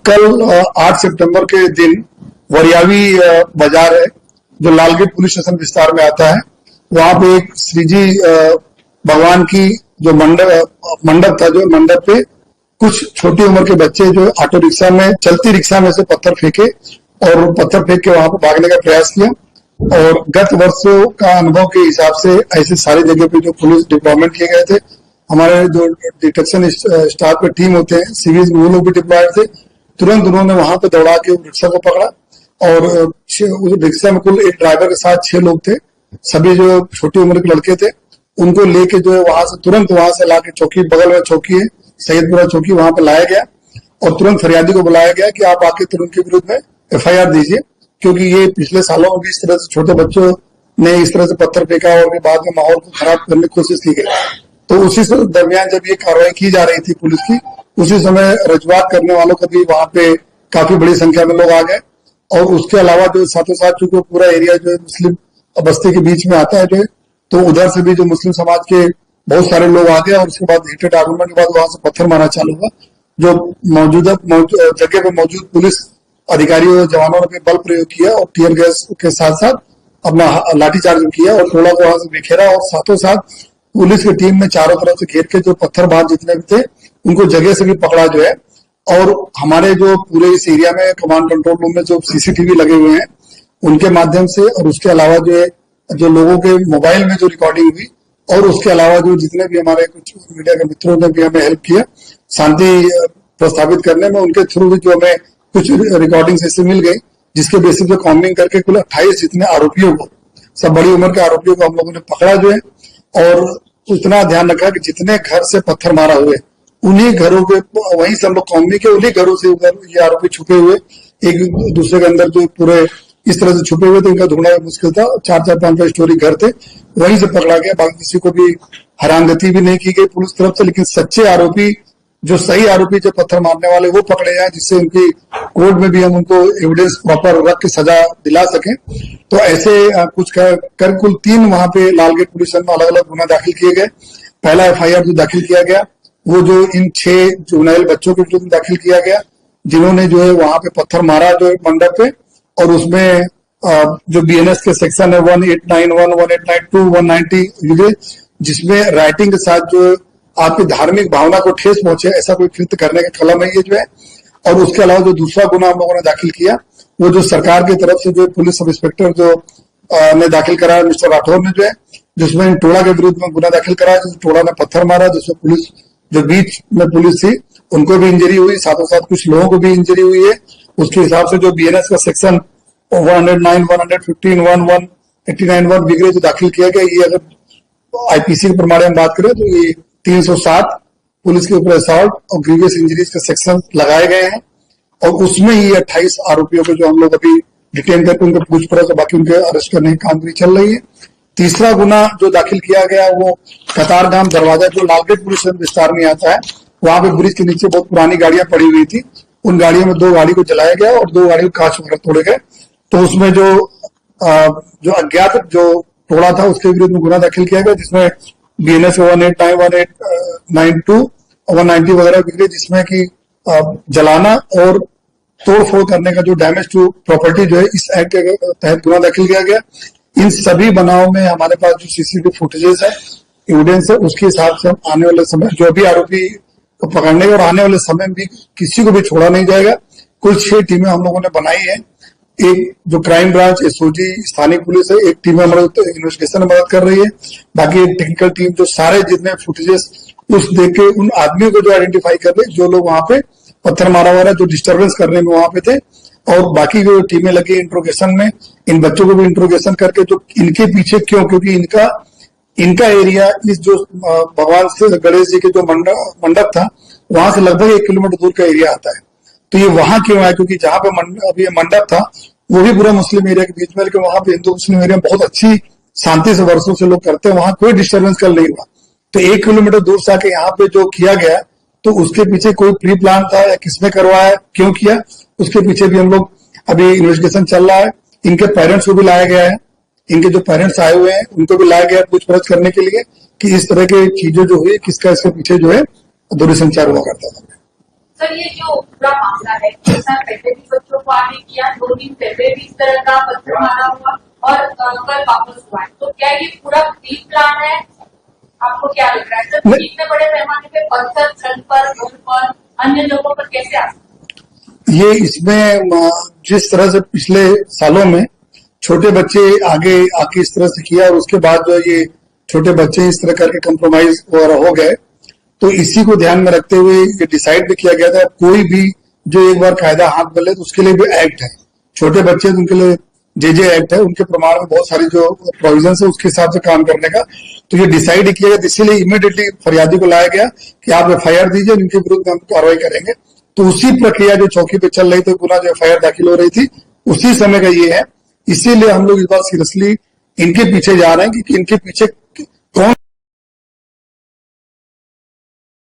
कल 8 सितंबर के दिन वरियावी बाजार है जो लालगेट पुलिस स्टेशन विस्तार में आता है। वहां पे एक श्री जी भगवान की जो मंडप था, जो मंडप पे कुछ छोटी उम्र के बच्चे जो ऑटो रिक्शा में, चलती रिक्शा में से पत्थर फेंके और पत्थर फेंक के वहां पर भागने का प्रयास किया। और गत वर्षों का अनुभव के हिसाब से ऐसे सारी जगह पे जो पुलिस डिप्लॉयमेंट किए गए थे, हमारे जो डिटेक्शन स्टाफ पे टीम होते हैं सिविल, वो लोग भी डिप्लॉयड थे। तुरंत उन्होंने वहां पे दौड़ा के रिक्शा को पकड़ा और उस रिक्शा में कुल एक ड्राइवर के साथ 6 लोग थे, सभी जो छोटी उम्र के लड़के थे। उनको लेके जो है वहां से तुरंत वहां से लाके चौकी, बगल में चौकी है सैयदपुरा चौकी, वहां पे लाया गया और तुरंत फरियादी को बुलाया गया कि आप आके तुरंत के विरुद्ध में FIR दीजिए, क्योंकि ये पिछले सालों में भी इस तरह से छोटे बच्चों ने इस तरह से पत्थर फेंका और बाद में माहौल को खराब करने की कोशिश की गई। तो उसी दरमियान जब ये कार्रवाई की जा रही थी पुलिस की, उसी समय रजूआत करने वालों का भी वहां पे काफी बड़ी संख्या में लोग आ गए। और उसके अलावा जो साथों साथ चूंकि पूरा एरिया जो है मुस्लिम बस्ती के बीच में आता है जो है, तो उधर से भी जो मुस्लिम समाज के बहुत सारे लोग आ गए और उसके बाद हीटेड आर्गुमेंट के बाद वहां से पत्थर मारना चालू हुआ। जो मौजूदा जगह पर मौजूद पुलिस अधिकारियों और जवानों ने भी बल प्रयोग किया और टीयर गैस के साथ साथ अपना लाठीचार्ज किया और टोला को वहां से बिखेरा। और साथों साथ पुलिस की टीम ने चारों तरफ से घेर के जो पत्थरबाज जितने भी थे उनको जगह से भी पकड़ा जो है। और हमारे जो पूरे इस एरिया में कमांड कंट्रोल रूम में जो CCTV लगे हुए हैं उनके माध्यम से, और उसके अलावा जो है जो लोगों के मोबाइल में जो रिकॉर्डिंग हुई, और उसके अलावा जो जितने भी हमारे कुछ मीडिया के मित्रों ने भी हमें हेल्प किया शांति प्रस्तावित करने में, उनके थ्रू भी जो हमें कुछ रिकॉर्डिंग ऐसे मिल गई, जिसके बेसिस पे काउंटिंग करके कुल 28 जितने आरोपियों को, सब बड़ी उम्र के आरोपियों को हम लोगों ने पकड़ा जो है। और इतना ध्यान रखा कि जितने घर से पत्थर मारा हुए उन्हीं घरों के, वहीं से हम लोग काउंटिंग के उन्हीं घरों से उधर ये आरोपी छुपे हुए एक दूसरे के अंदर जो पूरे इस तरह से छुपे हुए थे, इनका ढूंढना मुश्किल था। 4-4, 5-5 स्टोरी घर थे, वहीं से पकड़ा गया। बाकी किसी को भी हैरानगति भी नहीं की गई पुलिस तरफ से, लेकिन सच्चे आरोपी, जो सही आरोपी जो पत्थर मारने वाले, वो पकड़े जाए, जिससे उनकी कोर्ट में भी हम उनको एविडेंस प्रॉपर रख के सजा दिला सकें। तो ऐसे कुछ कर कुल 3 वहां पे लालगेट पुलिस में अलग अलग गुना दाखिल किए गए। पहला FIR जो दाखिल किया गया वो जो इन 6 जुवेनाइल बच्चों के विरुद्ध दाखिल किया गया, जिन्होंने जो है वहां पे पत्थर मारा जो मंडप पे। और उसमें जो BNS के सेक्शन है 1891, 1892, 190, जिसमें राइटिंग के साथ जो आपकी धार्मिक भावना को ठेस पहुंचे ऐसा कोई कृत्य करने का कलम है ये जो है। और उसके अलावा जो दूसरा गुना हम लोगों ने दाखिल किया वो जो सरकार की तरफ से जो पुलिस सब इंस्पेक्टर जो ने दाखिल कराया, मिस्टर राठौर ने जो है, जिसमें टोला के विरुद्ध में गुना दाखिल कराया, जिस टोला ने पत्थर मारा, जिसमें पुलिस जो बीच में पुलिस थी उनको भी इंजरी हुई, साथों साथ कुछ लोगों को भी इंजरी हुई है। उसके हिसाब से जो BNS का सेक्शन 109, 115, 189 वगैरह जो दाखिल किया गया, ये अगर IPC के प्रमाण हम बात करें तो ये 307 पुलिस के ऊपर असॉल्ट और ग्रीवियस इंजरीज के सेक्शन लगाए गए हैं। और उसमें ही 28 आरोपियों को जो हम लोग अभी डिटेन करके उनके पूछपरछ और बाकी उनके अरेस्ट करने की कामगिरी चल रही है। तीसरा गुना जो दाखिल किया गया वो कतारगाम दरवाजा जो लालगेट पुलिस विस्तार में आता है, वहां पे ब्रिज के नीचे बहुत पुरानी गाड़ियां पड़ी हुई थी, उन गाड़ियों में 2 गाड़ी को जलाया गया और 2 गाड़ी को कांच वगैरह तोड़े गए। तो उसमें जो अज्ञात जो टोला था उसके विरुद्ध में गुना दाखिल किया गया, जिसमें BNS 189, 1892 और 190 वगैरह बिगड़े, जिसमें कि जलाना और तोड़फोड़ करने का जो डैमेज टू प्रॉपर्टी जो है इस एक्ट के तहत गुना दाखिल किया गया। इन सभी बनावों में हमारे पास जो CCTV फुटेजेस है, एविडेंस है, उसके हिसाब से हम आने वाले समय जो भी आरोपी को पकड़ने और आने वाले समय में भी किसी को भी छोड़ा नहीं जाएगा। कुल 6 टीमें हम लोगों ने बनाई है। एक जो क्राइम ब्रांच SOG स्थानीय पुलिस है, एक टीम हमारे इन्वेस्टिगेशन में मदद कर रही है, बाकी एक टेक्निकल टीम जो सारे जितने फुटेजेस उस देख के उन आदमियों को जो आइडेंटिफाई कर रहे जो लोग वहां पे पत्थर मारा हुआ है, जो डिस्टर्बेंस करने में वहां पे थे। और बाकी जो टीमें लगी इंट्रोगेशन में, इन बच्चों को भी इंट्रोगेशन करके जो इनके पीछे क्यों, क्योंकि इनका एरिया इस जो भगवान से गणेश जी के जो मंडप था वहां से लगभग 1 किलोमीटर दूर का एरिया आता है। तो ये वहां क्यों आया, क्योंकि जहां पे अभी मंडप था वो भी पूरा मुस्लिम एरिया के बीच में, लेकिन वहां पे हिंदू मुस्लिम एरिया बहुत अच्छी शांति से वर्षों से लोग करते हैं, वहां कोई डिस्टर्बेंस कल नहीं हुआ। तो 1 किलोमीटर दूर से आके यहाँ पे जो किया गया तो उसके पीछे कोई प्री प्लान था या किसने करवाया, क्यों किया, उसके पीछे भी हम लोग अभी इन्वेस्टिगेशन चल रहा है। इनके पेरेंट्स को भी लाया गया है, इनके जो पेरेंट्स आए हुए हैं उनको भी लाया गया पूछपरछ करने के लिए कि इस तरह की चीजें जो हुई किसका इसके पीछे जो है दूरसंचार हुआ करता था। सर ये जो पूरा मामला है, 6 साल पहले भी बच्चों को आगे किया, 2 दिन पहले भी इस तरह का पत्थर मारा हुआ और कल वापस हुआ है, तो क्या ये पूरा प्री प्लान है? आपको क्या लग रहा है सर? इतने बड़े पैमाने पे पत्थर छत पर, रोड पर, अन्य लोगों पर कैसे आ सकते? ये इसमें जिस तरह से पिछले सालों में छोटे बच्चे आगे आके इस तरह से किया और उसके बाद जो ये छोटे बच्चे इस तरह करके कंप्रोमाइज हो गए, तो इसी को ध्यान में रखते हुए ये डिसाइड भी किया गया था कोई भी जो एक बार कायदा हाथ में ले तो उसके लिए भी एक्ट है। छोटे बच्चे उनके लिए जे एक्ट है, उनके प्रमाण में बहुत सारी जो प्रोविजन है उसके हिसाब से काम करने का, तो ये डिसाइड किया गया। इसीलिए इमीडिएटली फरियादी को लाया गया कि आप FIR दीजिए, इनके विरुद्ध हम कार्रवाई करेंगे। तो उसी प्रक्रिया जो चौकी पे चल रही थी, गुना जो FIR दाखिल हो रही थी, उसी समय का ये है। इसीलिए हम लोग इस बार सीरियसली इनके पीछे जा रहे हैं कि इनके पीछे कौन